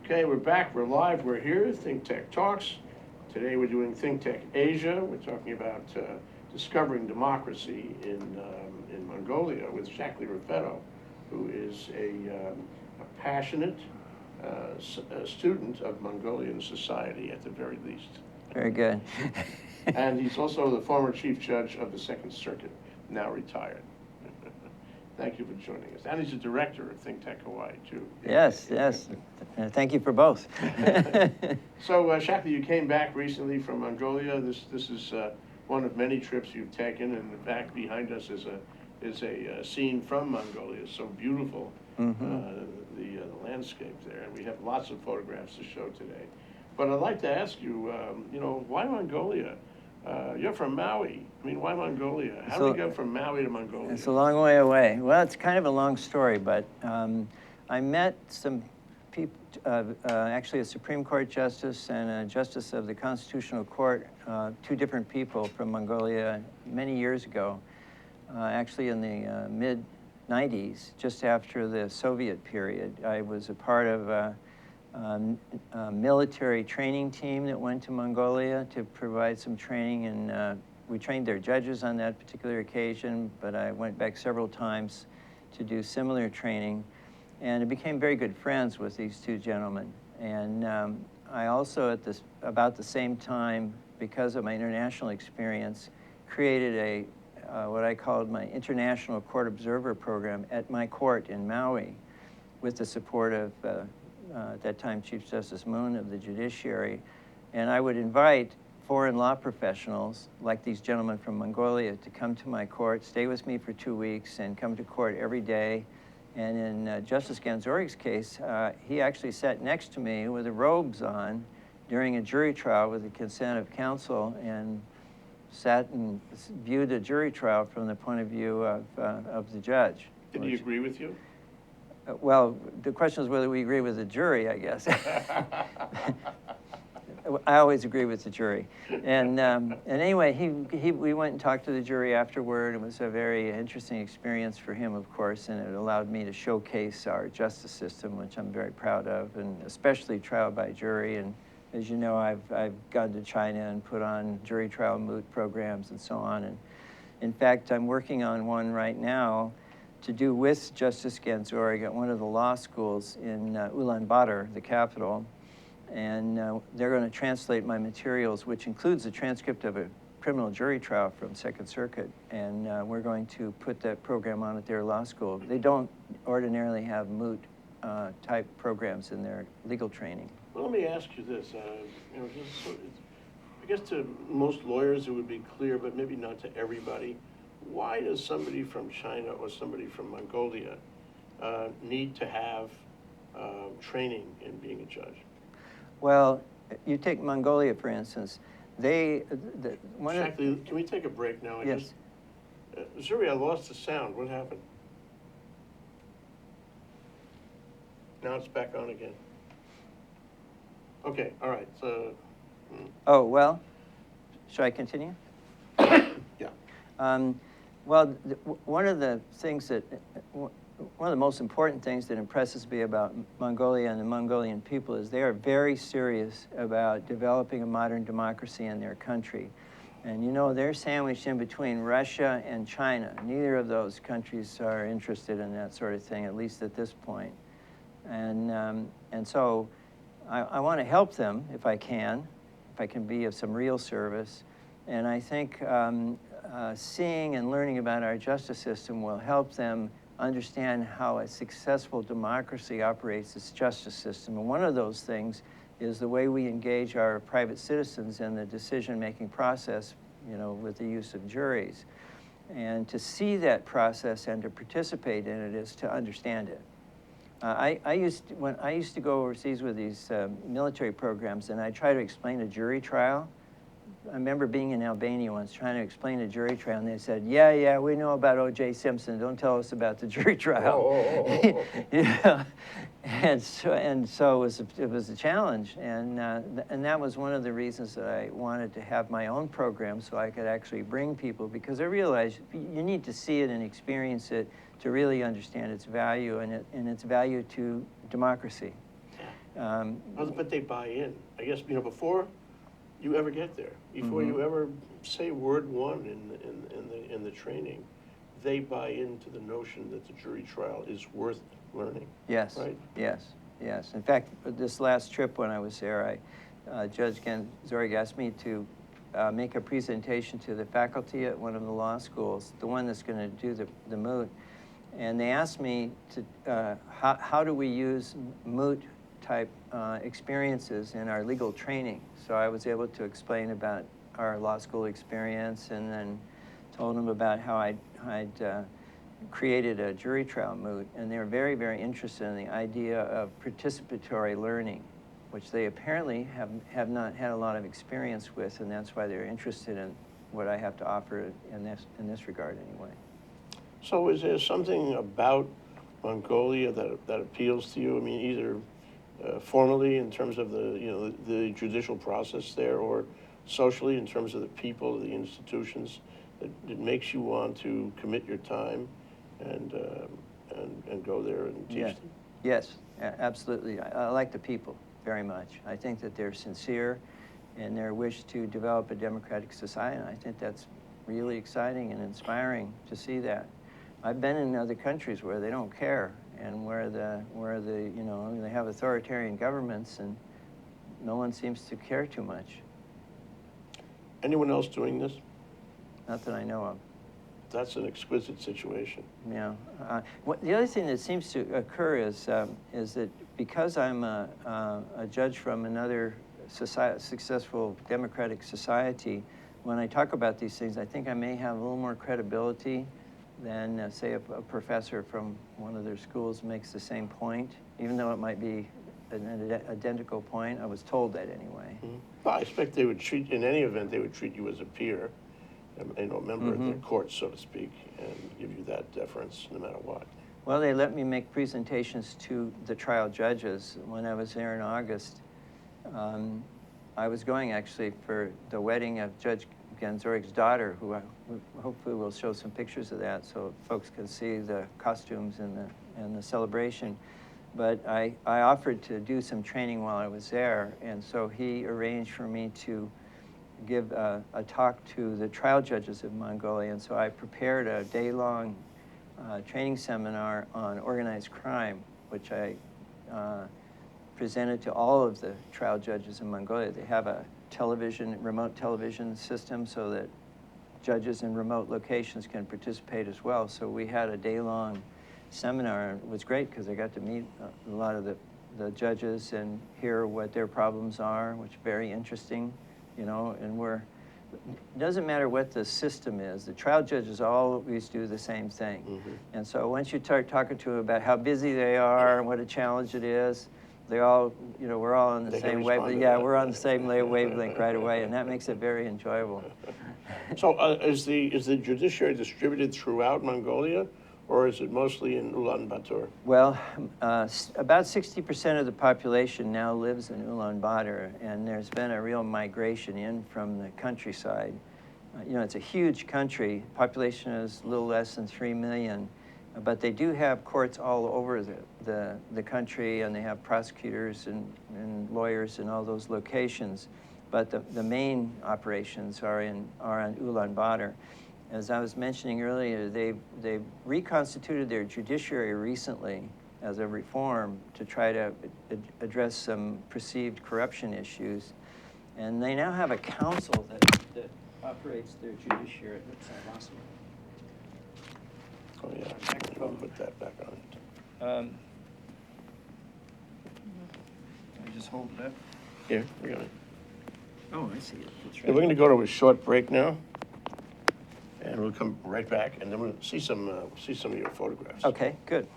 Okay, we're back, we're live, we're here, ThinkTech Talks. Today we're doing ThinkTech Asia. We're talking about discovering democracy in Mongolia with Shackley Raffetto, who is a passionate student of Mongolian society at the very least. Very good. And he's also the former chief judge of the Second Circuit, now retired. Thank you for joining us. And he's a director of ThinkTech Hawaii, too. Yes, yes. Thank you for both. So, Shackley, you came back recently from Mongolia. This is one of many trips you've taken, and in fact, behind us is a scene from Mongolia. It's so beautiful, the landscape there, and we have lots of photographs to show today. But I'd like to ask you, why Mongolia? You're from Maui. I mean, why Mongolia? How do we go from Maui to Mongolia? It's a long way away. Well, it's kind of a long story, but I met some people, actually a Supreme Court justice and a justice of the Constitutional Court, two different people from Mongolia many years ago, actually in the mid-90s, just after the Soviet period. I was a part of a military training team that went to Mongolia to provide some training, and we trained their judges on that particular occasion, but I went back several times to do similar training, and I became very good friends with these two gentlemen. And I also, at about the same time, because of my international experience, created a what I called my International Court Observer Program at my court in Maui, with the support of at that time, Chief Justice Moon of the Judiciary. And I would invite foreign law professionals, like these gentlemen from Mongolia, to come to my court, stay with me for 2 weeks, and come to court every day. And in Justice Ganzori's case, he actually sat next to me with the robes on during a jury trial with the consent of counsel, and sat and viewed a jury trial from the point of view of the judge. Did he agree with you? Well, the question is whether we agree with the jury, I guess. I always agree with the jury. And anyway, we went and talked to the jury afterward. It was a very interesting experience for him, of course, and it allowed me to showcase our justice system, which I'm very proud of, and especially trial by jury. And as you know, I've gone to China and put on jury trial moot programs and so on. And in fact, I'm working on one right now to do with Justice Ganzori at one of the law schools in Ulan, Bator, the capital. And they're going to translate my materials, which includes a transcript of a criminal jury trial from Second Circuit. And we're going to put that program on at their law school. They don't ordinarily have moot type programs in their legal training. Well, let me ask you this. I guess to most lawyers it would be clear, but maybe not to everybody. Why does somebody from China or somebody from Mongolia need to have training in being a judge? Well, you take Mongolia, for instance. Shackley, can we take a break now? Yes. Zuri, I lost the sound. What happened? Now it's back on again. Okay, all right. So. Oh, well, should I continue? Yeah. Well, one of the most important things that impresses me about Mongolia and the Mongolian people is they are very serious about developing a modern democracy in their country. And they're sandwiched in between Russia and China. Neither of those countries are interested in that sort of thing, at least at this point. And so I want to help them if I can be of some real service. And I think seeing and learning about our justice system will help them understand how a successful democracy operates its justice system. And one of those things is the way we engage our private citizens in the decision-making process, with the use of juries. And to see that process and to participate in it is to understand it. When I used to go overseas with these military programs, and I try to explain a jury trial. I remember being in Albania once trying to explain a jury trial, and they said, yeah, we know about O.J. Simpson. Don't tell us about the jury trial. Yeah. And so it was a challenge, and that was one of the reasons that I wanted to have my own program, so I could actually bring people, because I realized you need to see it and experience it to really understand its value and its value to democracy. But they buy in. I guess, before you ever get there, before you ever say word one in the training, they buy into the notion that the jury trial is worth learning. Yes. Right? Yes. Yes. In fact, this last trip when I was there, Judge Gandan asked me to make a presentation to the faculty at one of the law schools, the one that's going to do the moot. And they asked me to, how do we use moot type experiences in our legal training? So I was able to explain about our law school experience, and then told them about how I'd created a jury trial moot, and they were very, very interested in the idea of participatory learning, which they apparently have not had a lot of experience with, and that's why they're interested in what I have to offer in this regard anyway. So is there something about Mongolia that appeals to you? I mean, either formally in terms of the judicial process there, or socially in terms of the people, the institutions, that makes you want to commit your time and go there and teach them? Yes, absolutely. I like the people very much. I think that they're sincere in their wish to develop a democratic society, and I think that's really exciting and inspiring to see that. I've been in other countries where they don't care, and where they have authoritarian governments, and no one seems to care too much. Anyone else doing this? Not that I know of. That's an exquisite situation. Yeah. The other thing that seems to occur is that because I'm a judge from another successful democratic society, when I talk about these things, I think I may have a little more credibility than, say, a professor from one of their schools makes the same point, even though it might be an identical point. I was told that anyway. Mm-hmm. Well, I expect they would treat, in any event, they would treat you as a peer, a member of their court, so to speak, and give you that deference no matter what. Well, they let me make presentations to the trial judges. When I was there in August, I was going actually for the wedding of Judge Gandan's daughter, who hopefully will show some pictures of that so folks can see the costumes and the celebration. But I offered to do some training while I was there, and so he arranged for me to give a talk to the trial judges of Mongolia, and so I prepared a day-long training seminar on organized crime, which I presented to all of the trial judges in Mongolia. They have a remote television system so that judges in remote locations can participate as well. So we had a day-long seminar. It was great because I got to meet a lot of the judges and hear what their problems are, which is very interesting, and it doesn't matter what the system is. The trial judges always do the same thing. Mm-hmm. And so once you start talking to them about how busy they are and what a challenge it is, they all, we're all on the same wavelength. Yeah, we're on the same wavelength right away, and that makes it very enjoyable. So is the judiciary distributed throughout Mongolia, or is it mostly in Ulan Bator? Well, about 60% of the population now lives in Ulan Bator, and there's been a real migration in from the countryside. It's a huge country. Population is a little less than 3 million. But they do have courts all over the country, and they have prosecutors and lawyers in all those locations. But the main operations are on Ulan Bator. As I was mentioning earlier, they've reconstituted their judiciary recently as a reform to try to address some perceived corruption issues. And they now have a council that operates their judiciary. Oops, I lost it. Oh, yeah, I'll put that back on it. Can I just hold it up? Here, we got it. Oh, I see it. That's right. Yeah, we're going to go to a short break now, and we'll come right back, and then we'll see some of your photographs. Okay, good.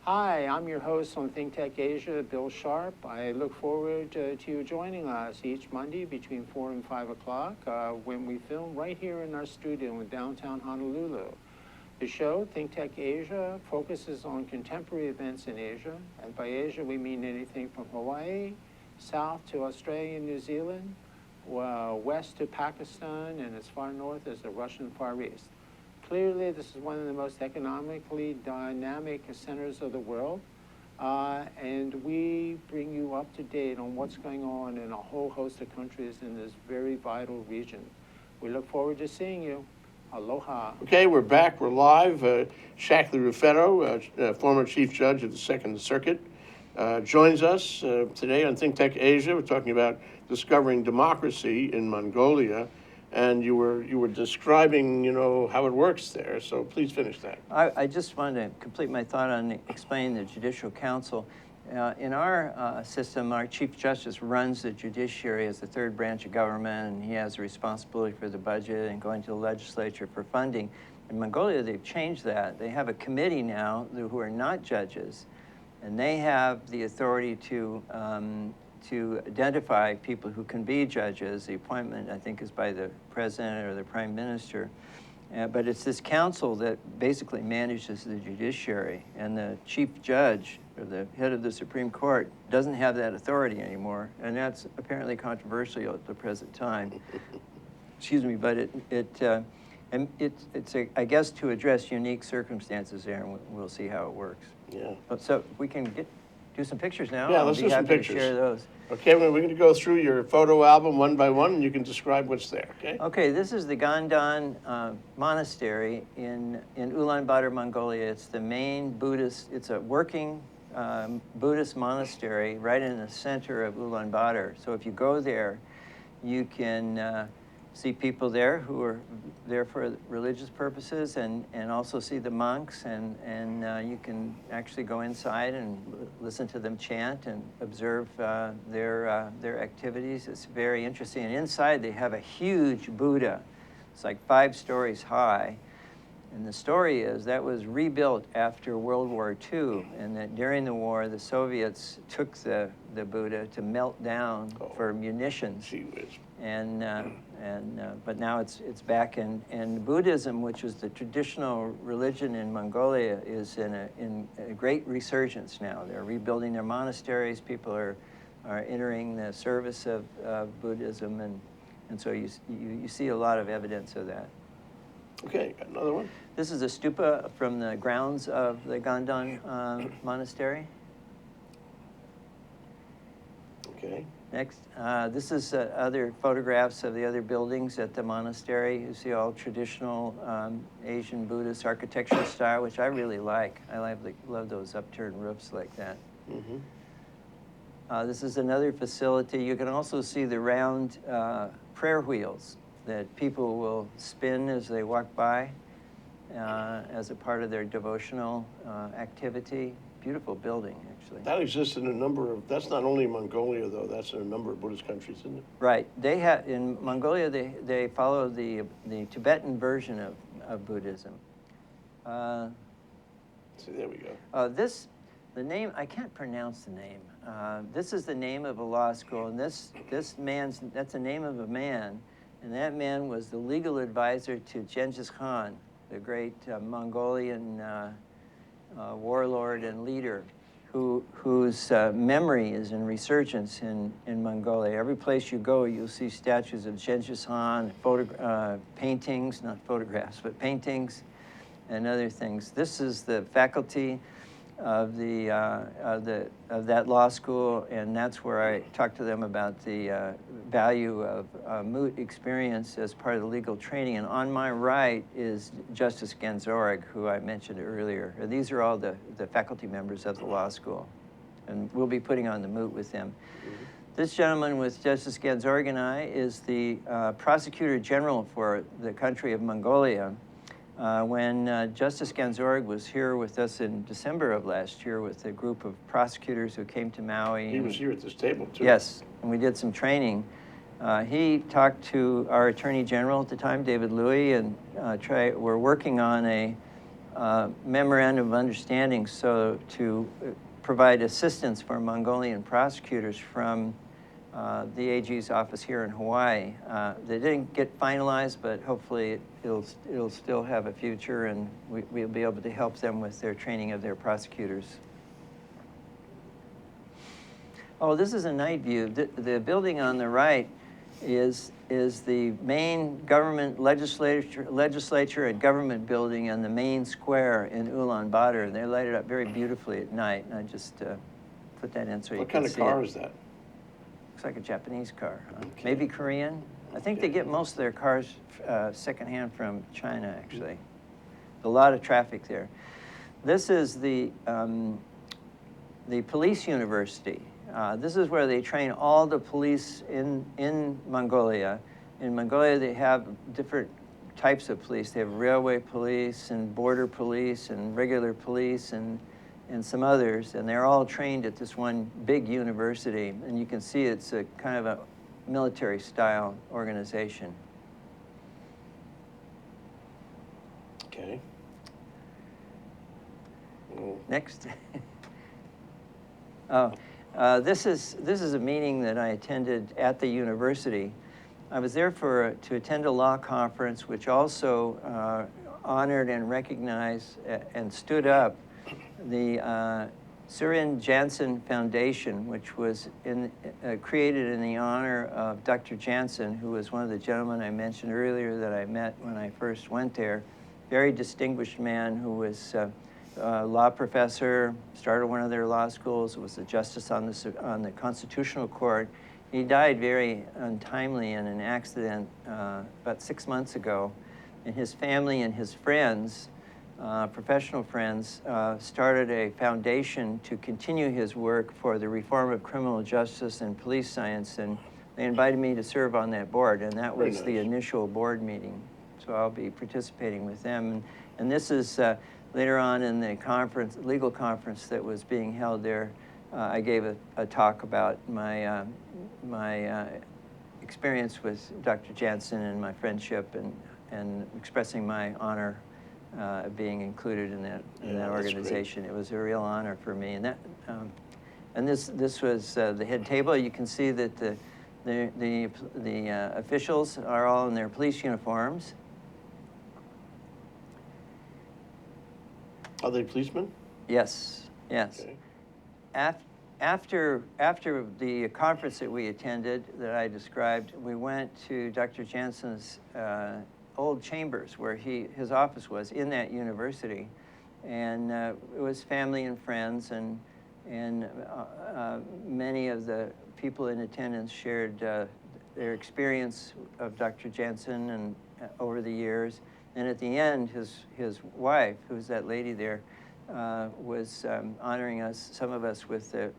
Hi, I'm your host on ThinkTech Asia, Bill Sharp. I look forward to you joining us each Monday between 4 and 5 o'clock when we film right here in our studio in downtown Honolulu. The show, ThinkTech Asia, focuses on contemporary events in Asia, and by Asia we mean anything from Hawaii, south to Australia and New Zealand, west to Pakistan, and as far north as the Russian Far East. Clearly, this is one of the most economically dynamic centers of the world. And we bring you up to date on what's going on in a whole host of countries in this very vital region. We look forward to seeing you. Aloha. Okay, we're back. We're live. Shackley Raffetto, former Chief Judge of the Second Circuit, joins us today on ThinkTech Asia. We're talking about discovering democracy in Mongolia, and you were describing, how it works there. So please finish that. I just wanted to complete my thought on explaining the Judicial Council. In our system, our Chief Justice runs the judiciary as the third branch of government, and he has the responsibility for the budget and going to the legislature for funding. In Mongolia, they've changed that. They have a committee now who are not judges, and they have the authority to identify people who can be judges. The appointment, I think, is by the president or the prime minister. But it's this council that basically manages the judiciary, and the chief judge, or the head of the Supreme Court, doesn't have that authority anymore, and that's apparently controversial at the present time. Excuse me, but it's I guess, to address unique circumstances there, and we'll see how it works. Yeah. So we can do some pictures now. Yeah, let's do some pictures. I'll be happy to share those. Okay, we're going to go through your photo album one by one, and you can describe what's there, okay? Okay, this is the Gandan Monastery in Ulaanbaatar, Mongolia. It's the main Buddhist, it's a working Buddhist monastery right in the center of Ulaanbaatar. So if you go there, you can see people there who are there for religious purposes, and also see the monks, and you can actually go inside and listen to them chant and observe their activities. It's very interesting. And inside they have a huge Buddha. It's like 5 stories high. And the story is that was rebuilt after World War II, and that during the war, the Soviets took the Buddha to melt down for munitions. Gee whiz. But now it's back, and Buddhism, which is the traditional religion in Mongolia, is in a great resurgence now. They're rebuilding their monasteries. People are entering the service of Buddhism, and so you see a lot of evidence of that. Okay, got another one? This is a stupa from the grounds of the Gandan Monastery. Okay. Next, this is other photographs of the other buildings at the monastery. You see all traditional Asian Buddhist architectural style, which I really like. I love those upturned roofs like that. Mm-hmm. This is another facility. You can also see the round prayer wheels that people will spin as they walk by as a part of their devotional activity. Beautiful building, actually. That exists in a number of, that's not only Mongolia, though, that's in a number of Buddhist countries, isn't it? Right. They have, in Mongolia, they follow the Tibetan version of Buddhism. See, there we go. The name, I can't pronounce the name. This is the name of a law school, and that's the name of a man, and that man was the legal advisor to Genghis Khan, the great Mongolian warlord and leader, whose memory is in resurgence in Mongolia. Every place you go, you'll see statues of Genghis Khan, paintings, not photographs, but paintings and other things. This is the faculty of that law school, and that's where I talked to them about the value of moot experience as part of the legal training. And on my right is Justice Ganzorg, who I mentioned earlier. These are all the faculty members of the law school, and we'll be putting on the moot with them. Mm-hmm. This gentleman with Justice Ganzorg and I is the Prosecutor General for the country of Mongolia. When Justice Ganzorg was here with us in December of last year with a group of prosecutors who came to Maui. He was here at this table, too. Yes, and we did some training. He talked to our Attorney General at the time, David Louis, and we're working on a memorandum of understanding to provide assistance for Mongolian prosecutors from the AG's office here in Hawaii. They didn't get finalized, but hopefully it'll still have a future, and we'll be able to help them with their training of their prosecutors. Oh, this is a night view. The building on the right is the main government legislature and government building in the main square in Ulaanbaatar. They light it up very beautifully at night, and I just put that in so you can see it. What kind of car is that? Looks like a Japanese car. Okay. Maybe Korean. I think they Okay. get most of their cars secondhand from China, actually. A lot of traffic there. This is the police university. This is where they train all the police in Mongolia. In Mongolia, they have different types of police. They have railway police and border police and regular police and some others, and they're all trained at this one big university. And you can see it's a kind of a military-style organization. Okay. Oh. Next. This is a meeting that I attended at the university. I was there to attend a law conference, which also honored and recognized and stood up the Søren Jansen Foundation, which was created in the honor of Dr. Jansen, who was one of the gentlemen I mentioned earlier that I met when I first went there. Very distinguished man who was a law professor, started one of their law schools, was a justice on the Constitutional Court. He died very untimely in an accident about 6 months ago. And his family and his friends, professional friends, started a foundation to continue his work for the reform of criminal justice and police science. And they invited me to serve on that board, and that was the initial board meeting. So I'll be participating with them. And this is later on in the conference, legal conference that was being held there. I gave a talk about my experience with Dr. Jansen and my friendship, and expressing my honor of being included in that organization. It was a real honor for me. And this was the head table. You can see that the officials are all in their police uniforms. Are they policemen? Yes, yes. Okay. After the conference that we attended, that I described, we went to Dr. Jansen's old chambers where his office was in that university. And it was family and friends, and many of the people in attendance shared their experience of Dr. Jansen and over the years. And at the end, his wife, who's that lady there, was honoring us, some of us, with the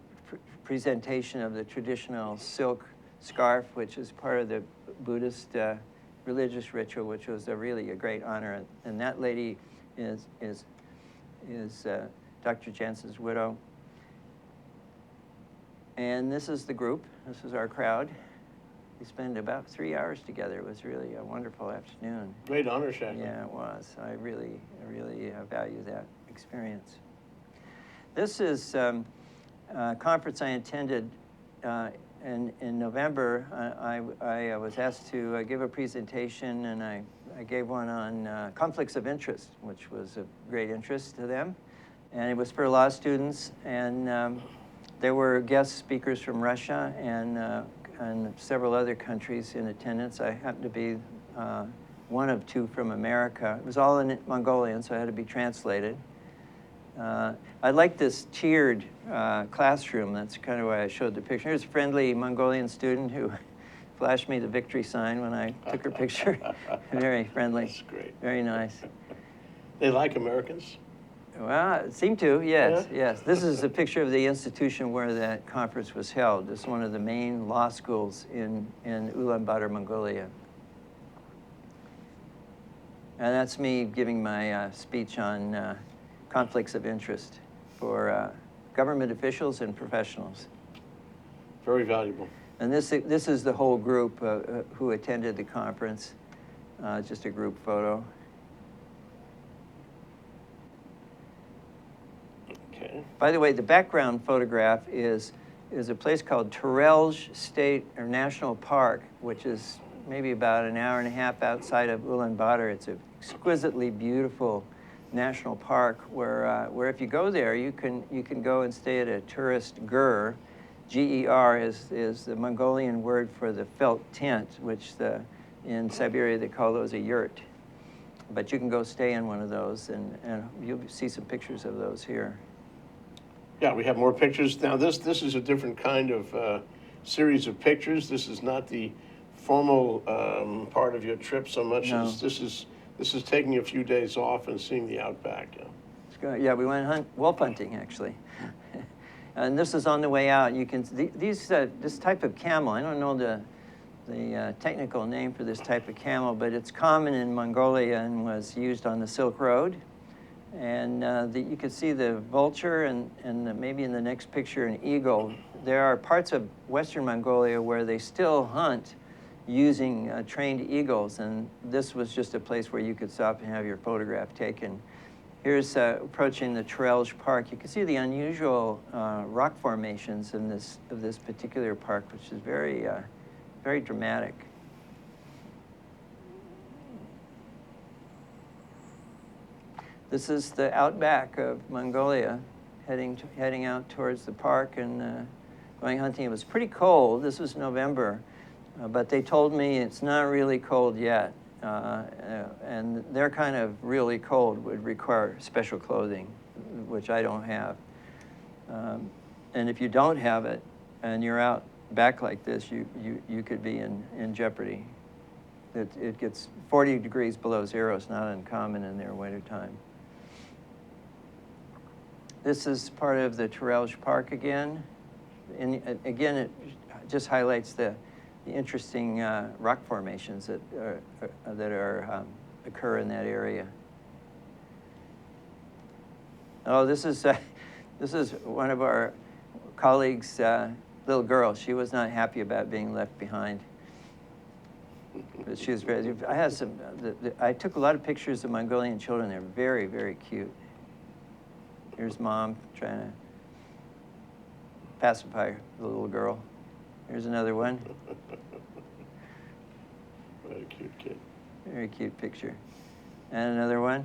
presentation of the traditional silk scarf, which is part of the Buddhist religious ritual, which was really a great honor. And that lady is Dr. Jansen's widow. And this is the group. This is our crowd. We spent about 3 hours together. It was really a wonderful afternoon. Great honor, Shackley. Yeah, it was. I really value that experience. This is a conference I attended in November. I was asked to give a presentation, and I gave one on conflicts of interest, which was of great interest to them. And it was for law students, and there were guest speakers from Russia and several other countries in attendance. I happened to be one of two from America. It was all in Mongolian, so it had to be translated. I like this tiered classroom. That's kind of why I showed the picture. Here's a friendly Mongolian student who flashed me the victory sign when I took her picture. Very friendly. That's great. Very nice. They like Americans? Well, it seemed to, yes, Yeah? yes. This is a picture of the institution where that conference was held. It's one of the main law schools in Ulaanbaatar, Mongolia. And that's me giving my speech on conflicts of interest for government officials and professionals. Very valuable. And this is the whole group who attended the conference, just a group photo. Okay. By the way, the background photograph is a place called Turelj State or National Park, which is maybe about an hour and a half outside of Ulaanbaatar. It's an exquisitely beautiful national park where if you go there, you can go and stay at a tourist gur, GER is the Mongolian word for the felt tent, which in Siberia they call those a yurt. But you can go stay in one of those, and you'll see some pictures of those here. Yeah, we have more pictures. Now this is a different kind of series of pictures. This is not the formal part of your trip so much No. as this is taking a few days off and seeing the outback. Yeah. It's good. Yeah, we went wolf hunting actually. And this is on the way out. You can this type of camel. I don't know the technical name for this type of camel, but it's common in Mongolia and was used on the Silk Road. And you can see the vulture and maybe in the next picture an eagle. There are parts of Western Mongolia where they still hunt using trained eagles, and this was just a place where you could stop and have your photograph taken. Here's approaching the Trelj Park. You can see the unusual rock formations in this particular park, which is very very dramatic. This is the outback of Mongolia, heading out towards the park and going hunting. It was pretty cold. This was November, but they told me it's not really cold yet. And their kind of really cold would require special clothing, which I don't have. And if you don't have it and you're out back like this, you could be in jeopardy. It gets 40 degrees below zero. It's not uncommon in their wintertime. This is part of the Trelj Park again. And again, it just highlights the interesting rock formations that occur in that area. Oh, this is one of our colleagues' little girl. She was not happy about being left behind. But she was very. I had some. I took a lot of pictures of Mongolian children. They're very, very cute. Here's mom trying to pacify the little girl. Here's another one. Very cute kid. Very cute picture. And another one.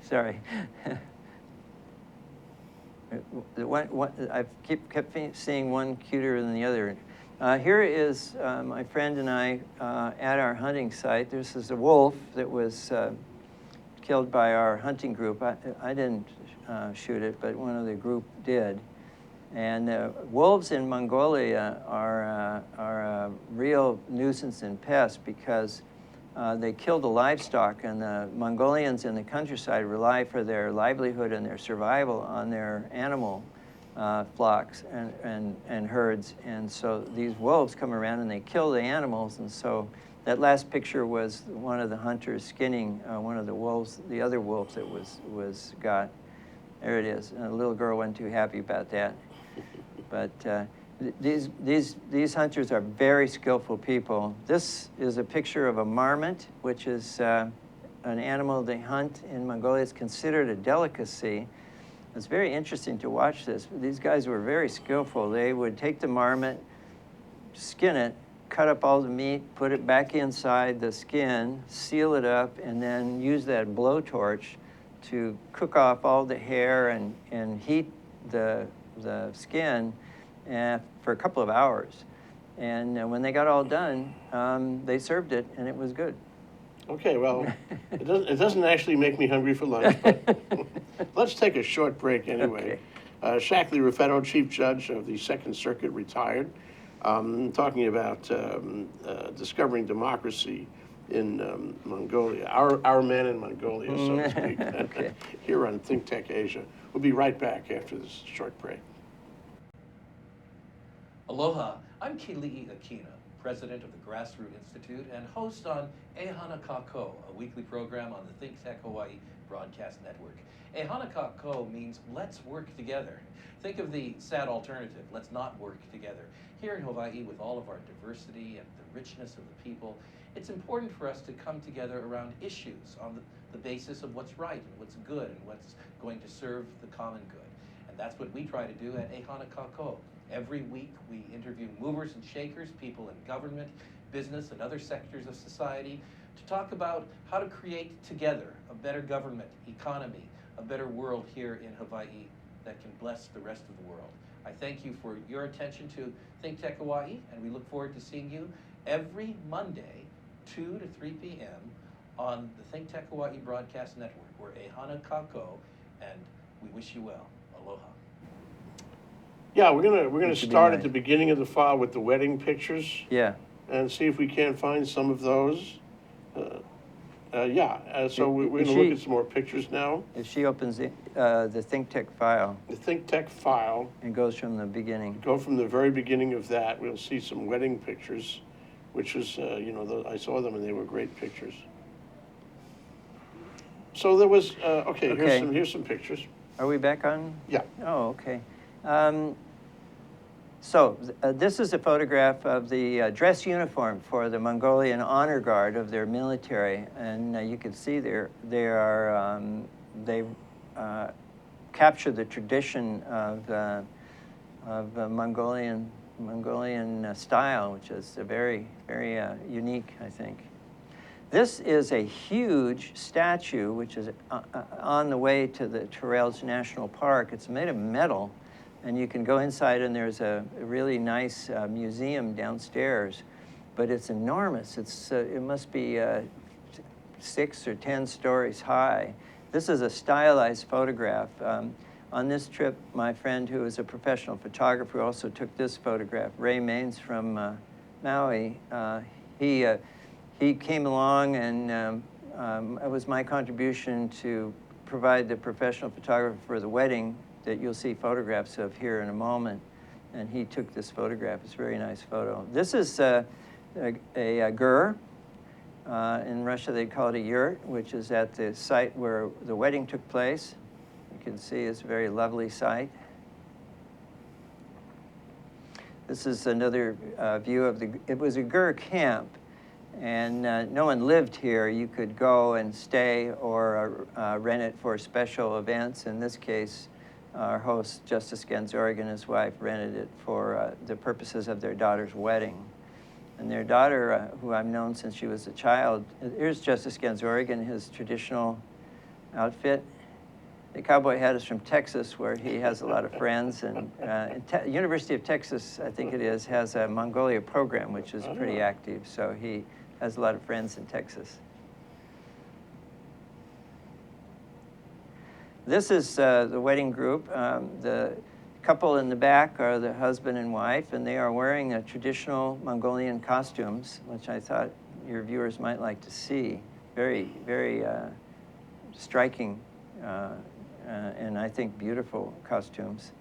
Sorry. I kept seeing one cuter than the other. Here is my friend and I at our hunting site. This is a wolf that was killed by our hunting group. I didn't shoot it, but one of the group did. And wolves in Mongolia are a real nuisance and pest because they kill the livestock, and the Mongolians in the countryside rely for their livelihood and their survival on their animal flocks and herds. And so these wolves come around and they kill the animals. And so that last picture was one of the hunters skinning one of the wolves, the other wolves that was got. There it is. And the little girl wasn't too happy about that. But these hunters are very skillful people. This is a picture of a marmot, which is an animal they hunt in Mongolia. It's considered a delicacy. It's very interesting to watch this. These guys were very skillful. They would take the marmot, skin it, cut up all the meat, put it back inside the skin, seal it up, and then use that blowtorch to cook off all the hair and heat the skin for a couple of hours. And when they got all done, they served it, and it was good. Okay, well, it doesn't actually make me hungry for lunch, but let's take a short break anyway. Okay. Shackley Raffetto, Chief Judge of the Second Circuit, retired, talking about discovering democracy in Mongolia, our man in Mongolia, so to speak, Okay. here on ThinkTech Asia. We'll be right back after this short break. Aloha, I'm Kili'i Akina, president of the Grassroot Institute and host on Ehana Kako, a weekly program on the ThinkTech Hawaii broadcast network. Ehana Kako means let's work together. Think of the sad alternative, let's not work together. Here in Hawaii, with all of our diversity and the richness of the people, it's important for us to come together around issues on the basis of what's right and what's good and what's going to serve the common good. And that's what we try to do at Ehana Kako. Every week we interview movers and shakers, people in government, business, and other sectors of society to talk about how to create together a better government, economy, a better world here in Hawaii that can bless the rest of the world. I thank you for your attention to ThinkTech Hawaii, and we look forward to seeing you every Monday, 2 to 3 p.m. on the ThinkTech Hawaii Broadcast Network. We're Ehana Kako, and we wish you well. Aloha. Yeah, we're gonna should be start at nice. the beginning of the file with the wedding pictures Yeah. and see if we can't find some of those. So we're If gonna look she- at some more pictures now. If she opens the ThinkTech file The ThinkTech file, and goes from the beginning. go from the very beginning of that, we'll see some wedding pictures, which is, I saw them and they were great pictures. So there was, Okay. here's some pictures. Are we back on? Yeah. Oh, okay. This is a photograph of the dress uniform for the Mongolian honor guard of their military, and you can see they capture the tradition of Mongolian style, which is a very unique, I think. This is a huge statue, which is on the way to the Terrells National Park. It's made of metal, and you can go inside, and there's a really nice museum downstairs. But it's enormous. It must be 6 or 10 stories high. This is a stylized photograph. On this trip, my friend, who is a professional photographer, also took this photograph. Ray Maines from Maui. He came along, and it was my contribution to provide the professional photographer for the wedding that you'll see photographs of here in a moment. And he took this photograph. It's a very nice photo. This is a gur. In Russia, they call it a yurt, which is at the site where the wedding took place. You can see it's a very lovely site. This is another view of it was a gur camp. And no one lived here. You could go and stay or rent it for special events. In this case, our host, Justice Ganzorg, and his wife rented it for the purposes of their daughter's wedding. And their daughter, who I've known since she was a child, here's Justice Ganzorg in his traditional outfit. The cowboy hat is from Texas, where he has a lot of friends. And University of Texas, I think it is, has a Mongolia program, which is pretty active. So he has a lot of friends in Texas. This is the wedding group. The couple in the back are the husband and wife, and they are wearing traditional Mongolian costumes, which I thought your viewers might like to see. Very striking and I think beautiful costumes.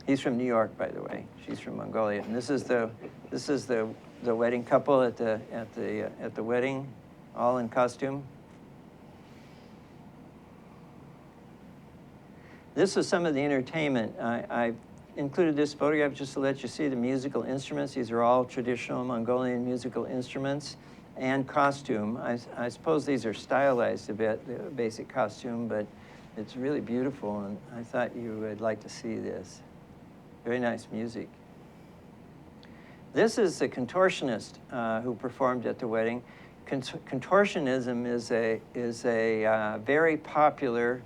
He's from New York, by the way. She's from Mongolia. And this is the wedding couple at the wedding, all in costume. This is some of the entertainment. I included this photograph just to let you see the musical instruments. These are all traditional Mongolian musical instruments and costume. I suppose these are stylized a bit, the basic costume, but it's really beautiful, and I thought you would like to see this. Very nice music. This is a contortionist who performed at the wedding. Contortionism is a very popular,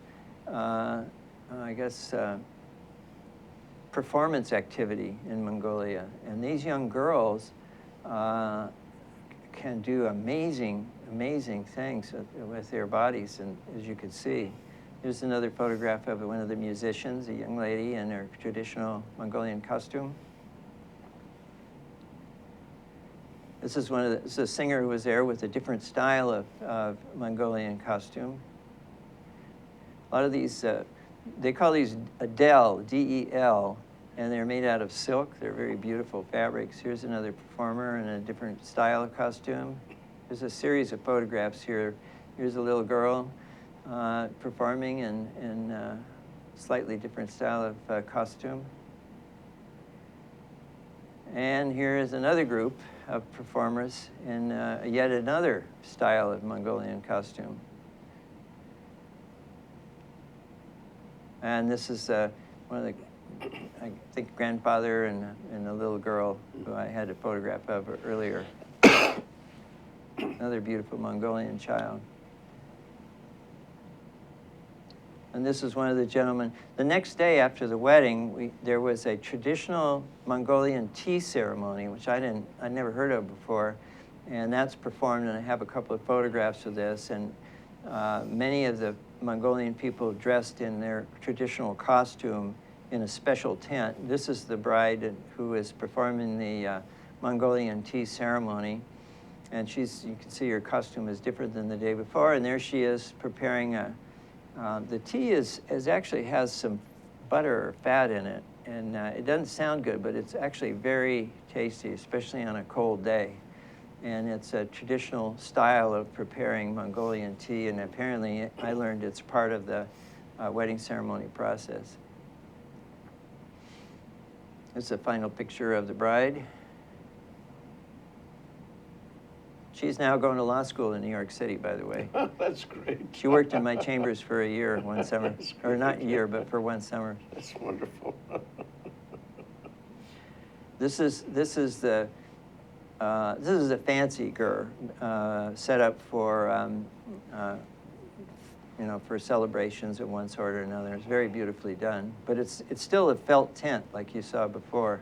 performance activity in Mongolia. And these young girls can do amazing things with their bodies, and as you can see. Here's another photograph of one of the musicians, a young lady in her traditional Mongolian costume. This is a singer who was there with a different style of Mongolian costume. A lot of these, they call these Del, D-E-L, and they're made out of silk. They're very beautiful fabrics. Here's another performer in a different style of costume. There's a series of photographs here. Here's a little girl performing in a slightly different style of costume. And here is another group of performers in yet another style of Mongolian costume. And this is one of the, I think, grandfather and a little girl who I had a photograph of earlier. Another beautiful Mongolian child. And this is one of the gentlemen. The next day after the wedding, there was a traditional Mongolian tea ceremony, which I'd never heard of before. And that's performed, and I have a couple of photographs of this. And many of the Mongolian people dressed in their traditional costume in a special tent. This is the bride who is performing the Mongolian tea ceremony. And you can see her costume is different than the day before. And there she is preparing the tea actually has some butter or fat in it. And it doesn't sound good, but it's actually very tasty, especially on a cold day. And it's a traditional style of preparing Mongolian tea, and apparently I learned it's part of the wedding ceremony process. This is a final picture of the bride. She's now going to law school in New York City, by the way. That's great. She worked in my chambers for a year, one summer. Or not a year, but for one summer. That's wonderful. This is the fancy gur set up for for celebrations of one sort or another. It's very beautifully done, but it's still a felt tent like you saw before.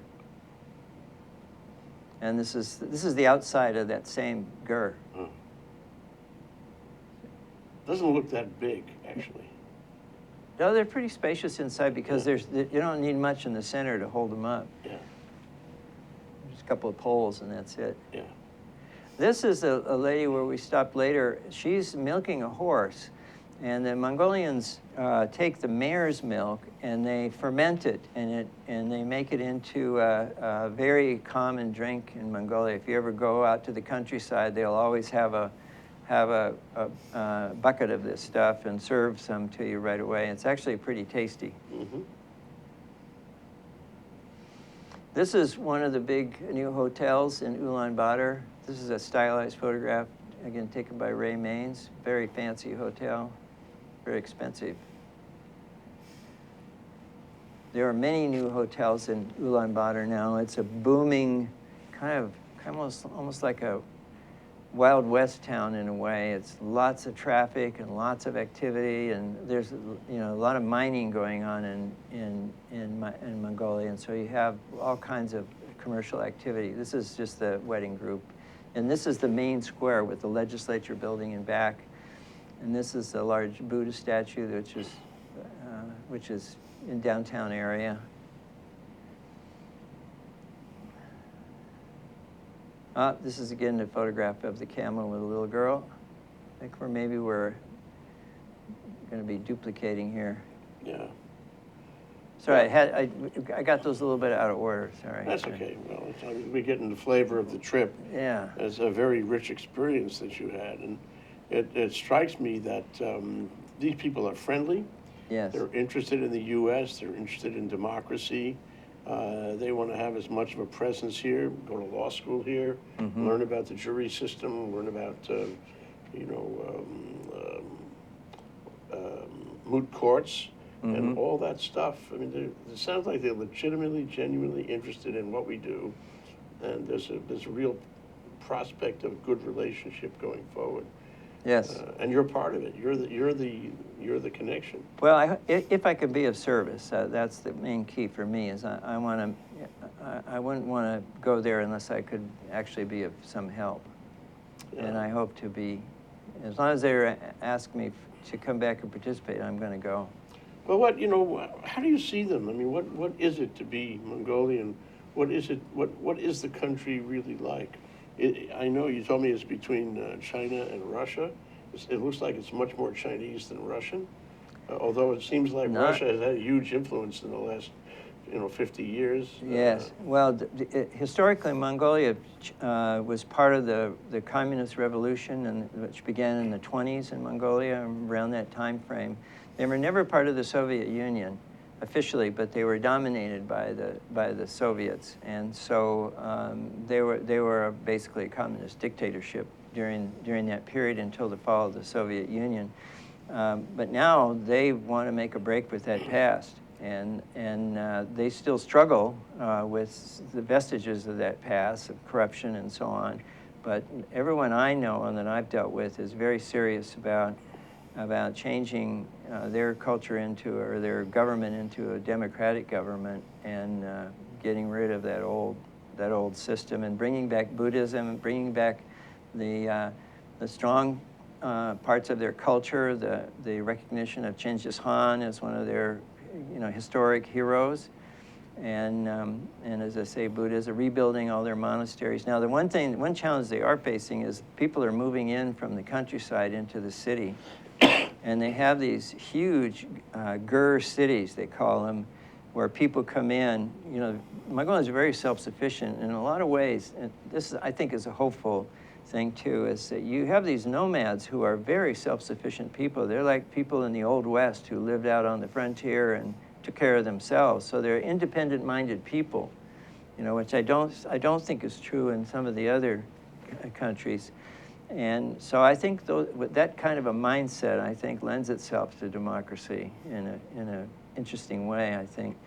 And this is the outside of that same gur. Oh. Doesn't look that big, actually. No, they're pretty spacious inside because you don't need much in the center to hold them up. Yeah. Just a couple of poles and that's it. Yeah. This is a lady where we stopped later. She's milking a horse. And the Mongolians take the mare's milk and they ferment it, and they make it into a very common drink in Mongolia. If you ever go out to the countryside, they'll always have a bucket of this stuff and serve some to you right away. It's actually pretty tasty. Mm-hmm. This is one of the big new hotels in Ulan Bator. This is a stylized photograph, again taken by Ray Maines. Very fancy hotel. Very expensive. There are many new hotels in Ulaanbaatar now. It's a booming, almost like a Wild West town in a way. It's lots of traffic and lots of activity, and there's a lot of mining going on in Mongolia, and so you have all kinds of commercial activity. This is just the wedding group, and this is the main square with the legislature building in back. And this is a large Buddha statue, which is in downtown area. This is again the photograph of the camel with a little girl. I think we're going to be duplicating here. Yeah. Sorry, I got those a little bit out of order. Sorry. That's okay. Well, we're getting the flavor of the trip. Yeah. It's a very rich experience that you had, and it strikes me that these people are friendly. Yes. They're interested in the U.S. They're interested in democracy. They want to have as much of a presence here, go to law school here, Mm-hmm. learn about the jury system, learn about, moot courts, Mm-hmm. and all that stuff. I mean, it sounds like they're legitimately, genuinely interested in what we do, and there's a real prospect of good relationship going forward. Yes. And you're part of it. You're the connection. Well, if I could be of service, that's the main key for me. Is I wouldn't want to go there unless I could actually be of some help. Yeah. And I hope to be, as long as they ask me to come back and participate, I'm going to go. Well, how do you see them? I mean, what is it to be Mongolian? What is it? What is the country really like? I know you told me it's between China and Russia. It looks like it's much more Chinese than Russian, although it seems like Russia has had a huge influence in the last, 50 years. Yes. Well, historically, Mongolia was part of the Communist Revolution, which began in the 1920s in Mongolia, around that time frame. They were never part of the Soviet Union officially, but they were dominated by the Soviets, and so they were basically a communist dictatorship during that period until the fall of the Soviet Union. But now they want to make a break with that past, and they still struggle with the vestiges of that past, of corruption and so on. But everyone I know and that I've dealt with is very serious about about changing their culture into, or their government into a democratic government, and getting rid of that old system, and bringing back Buddhism, and bringing back the strong parts of their culture, the recognition of Genghis Khan as one of their historic heroes. And as I say, Buddhism, rebuilding all their monasteries. Now, one challenge they are facing is people are moving in from the countryside into the city, and they have these huge ger cities, they call them, where people come in. Mongolia is very self-sufficient in a lot of ways, and this, I think, is a hopeful thing too, is that you have these nomads who are very self-sufficient people. They're like people in the Old West who lived out on the frontier and took care of themselves. So they're independent-minded people, which I don't think is true in some of the other countries. And so I think with that kind of a mindset, I think, lends itself to democracy in a interesting way, I think.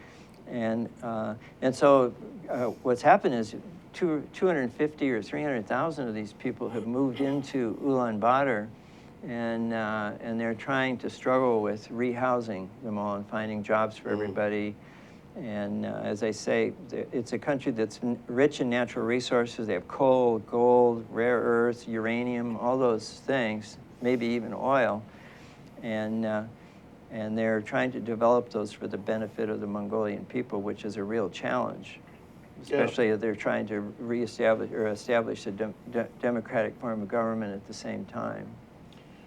And so what's happened is 250 or 300,000 of these people have moved into Ulaanbaatar, and they're trying to struggle with rehousing them all and finding jobs for everybody. And as I say, it's a country that's rich in natural resources. They have coal, gold, rare earths, uranium, all those things, maybe even oil. And they're trying to develop those for the benefit of the Mongolian people, which is a real challenge, especially if they're trying to reestablish or establish a democratic form of government at the same time.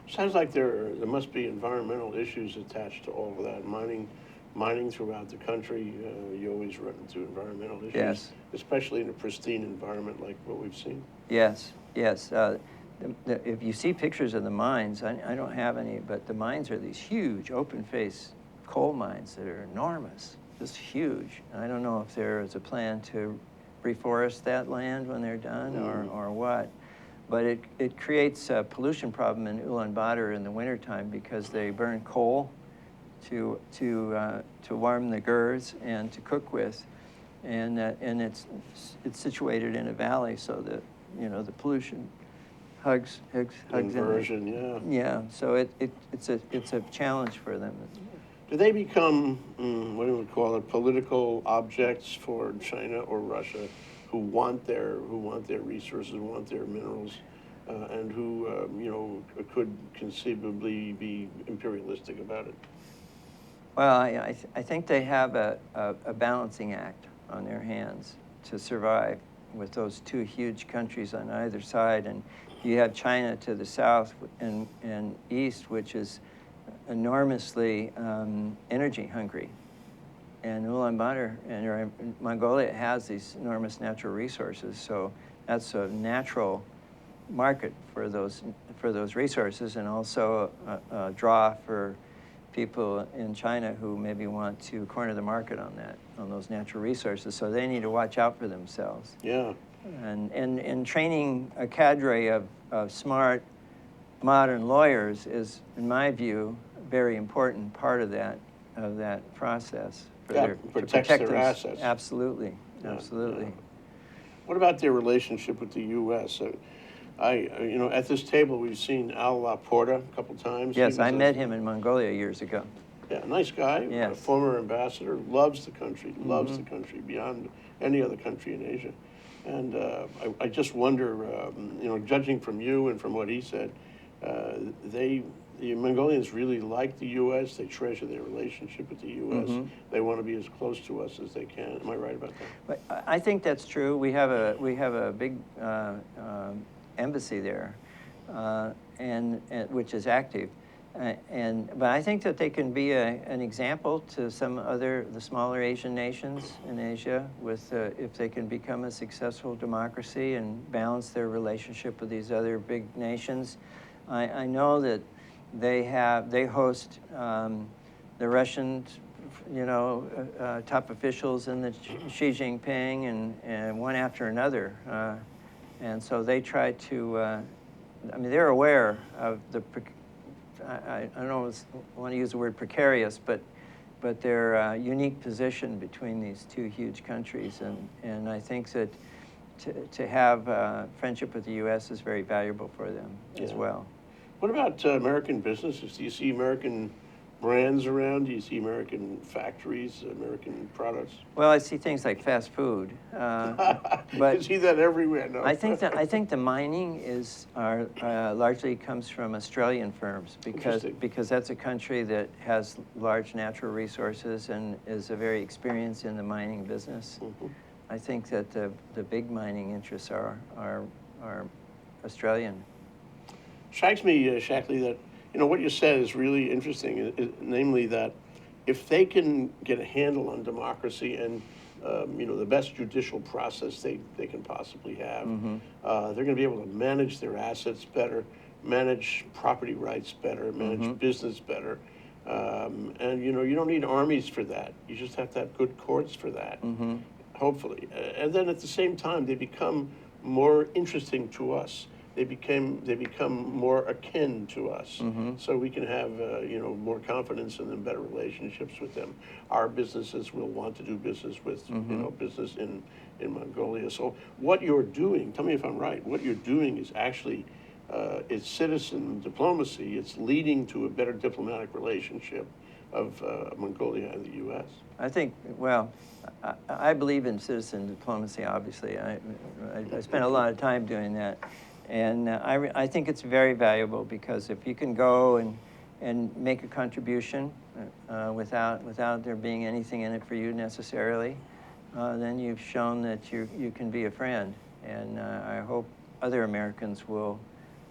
Sounds like there must be environmental issues attached to all of that. Mining throughout the country, you always run into environmental issues, Yes. especially in a pristine environment like what we've seen. Yes, yes. If you see pictures of the mines, I don't have any, but the mines are these huge open-face coal mines that are enormous, just huge. And I don't know if there is a plan to reforest that land when they're done or what. But it creates a pollution problem in Ulaanbaatar in the wintertime because they burn coal to warm the gers and to cook with, and it's situated in a valley, so that the pollution hugs Inversion, in. Yeah. So it's a challenge for them. Do they become what do we call it, political objects for China or Russia, who want their resources, who want their minerals, and who could conceivably be imperialistic about it? Well, I think they have a balancing act on their hands to survive with those two huge countries on either side. And you have China to the south and east, which is enormously energy hungry. And Ulaanbaatar and Mongolia has these enormous natural resources, so that's a natural market for those resources, and also a draw for people in China who maybe want to corner the market on those natural resources. So they need to watch out for themselves. Yeah. And training a cadre of smart, modern lawyers is, in my view, a very important part of that process. Protects their assets. Absolutely, absolutely. Yeah. What about their relationship with the U.S.? At this table we've seen Al Laporta a couple times. Yes, I met him in Mongolia years ago. Yeah, nice guy. Yes. A former ambassador, loves the country beyond any other country in Asia. And I just wonder, judging from you and from what he said, the Mongolians really like the U.S. They treasure their relationship with the U.S. They want to be as close to us as they can. Am I right about that? But I think that's true. We have a big embassy there, and which is active. But I think that they can be an example to the smaller Asian nations in Asia, if they can become a successful democracy and balance their relationship with these other big nations. I know that they host the Russian, top officials and the Xi Jinping and one after another, and so they try to. They're aware of the. I don't want to use the word precarious, but their unique position between these two huge countries, and I think that to have friendship with the U.S. is very valuable for them as well. What about American businesses? Do you see American brands around? Do you see American factories, American products? Well, I see things like fast food, You see that everywhere, no? I think the mining largely comes from Australian firms because that's a country that has large natural resources and is very experienced in the mining business. Mhm. I think that the big mining interests are Australian. Strikes me, Shackley, that what you said is really interesting, namely that if they can get a handle on democracy and the best judicial process they can possibly have, they're going to be able to manage their assets better, manage property rights better, manage business better, and you don't need armies for that. You just have to have good courts for that, hopefully, and then at the same time they become more interesting to us. They become more akin to us, so we can have more confidence in them, better relationships with them. Our businesses will want to do business with business in Mongolia. So what you're doing, tell me if I'm right. What you're doing is actually it's citizen diplomacy. It's leading to a better diplomatic relationship of Mongolia and the U.S. I think, well, I believe in citizen diplomacy. Obviously, I spent a lot of time doing that. And I think it's very valuable because if you can go and make a contribution without there being anything in it for you necessarily, then you've shown that you can be a friend. And I hope other Americans will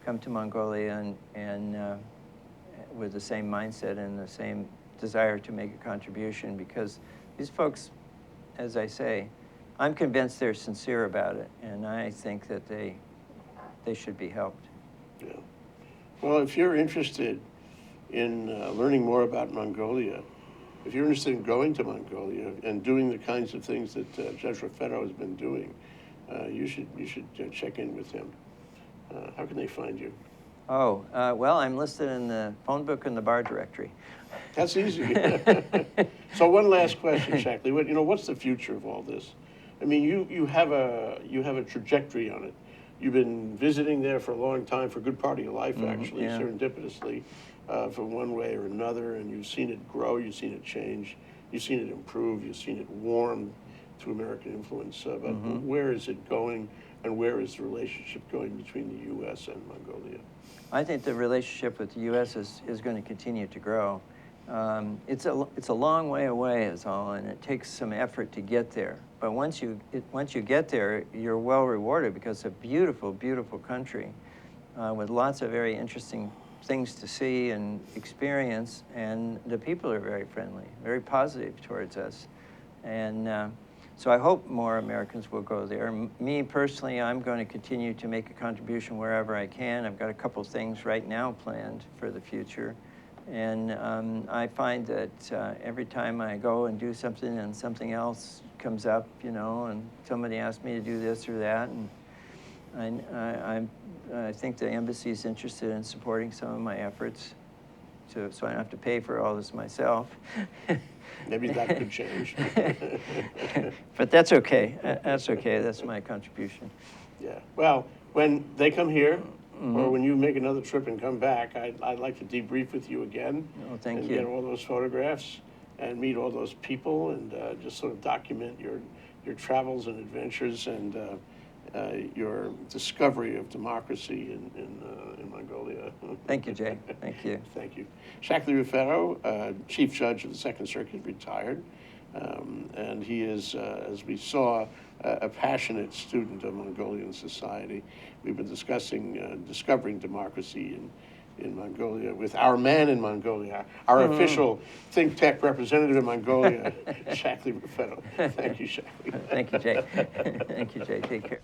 come to Mongolia and with the same mindset and the same desire to make a contribution, because these folks, as I say, I'm convinced they're sincere about it, and I think that they should be helped. Yeah. Well, if you're interested in learning more about Mongolia, if you're interested in going to Mongolia and doing the kinds of things that Judge Raffetto has been doing, you should check in with him. How can they find you? Oh, well, I'm listed in the phone book and the bar directory. That's easy. So one last question, Shackley. What's the future of all this? I mean, you have a trajectory on it. You've been visiting there for a long time, for a good part of your life, actually, yeah. serendipitously, from one way or another, and you've seen it grow, you've seen it change, you've seen it improve, you've seen it warm to American influence. But where is it going, and where is the relationship going between the U.S. and Mongolia? I think the relationship with the U.S. is going to continue to grow. It's a long way away, is all, and it takes some effort to get there. But once you get there, you're well rewarded because it's a beautiful, beautiful country with lots of very interesting things to see and experience, and the people are very friendly, very positive towards us. And so I hope more Americans will go there. Me personally, I'm going to continue to make a contribution wherever I can. I've got a couple things right now planned for the future. And I find that every time I go and do something and something else comes up, and somebody asks me to do this or that, and I think the embassy is interested in supporting some of my efforts, so I don't have to pay for all this myself. Maybe that could change. But that's okay. That's okay. That's my contribution. Yeah. Well, when they come here, or when you make another trip and come back, I'd like to debrief with you again. Oh, thank and you. get all those photographs and meet all those people and just sort of document your travels and adventures and your discovery of democracy in Mongolia. Thank you, Jay. Thank you. Thank you. Shackley Raffetto, Chief Judge of the Second Circuit, retired. And he is, as we saw, a passionate student of Mongolian society. We've been discussing discovering democracy in Mongolia with our man in Mongolia, our official ThinkTech representative in Mongolia, Shackley Raffetto. Thank you, Shackley. Thank you, Jay. Thank you, Jay. Take care.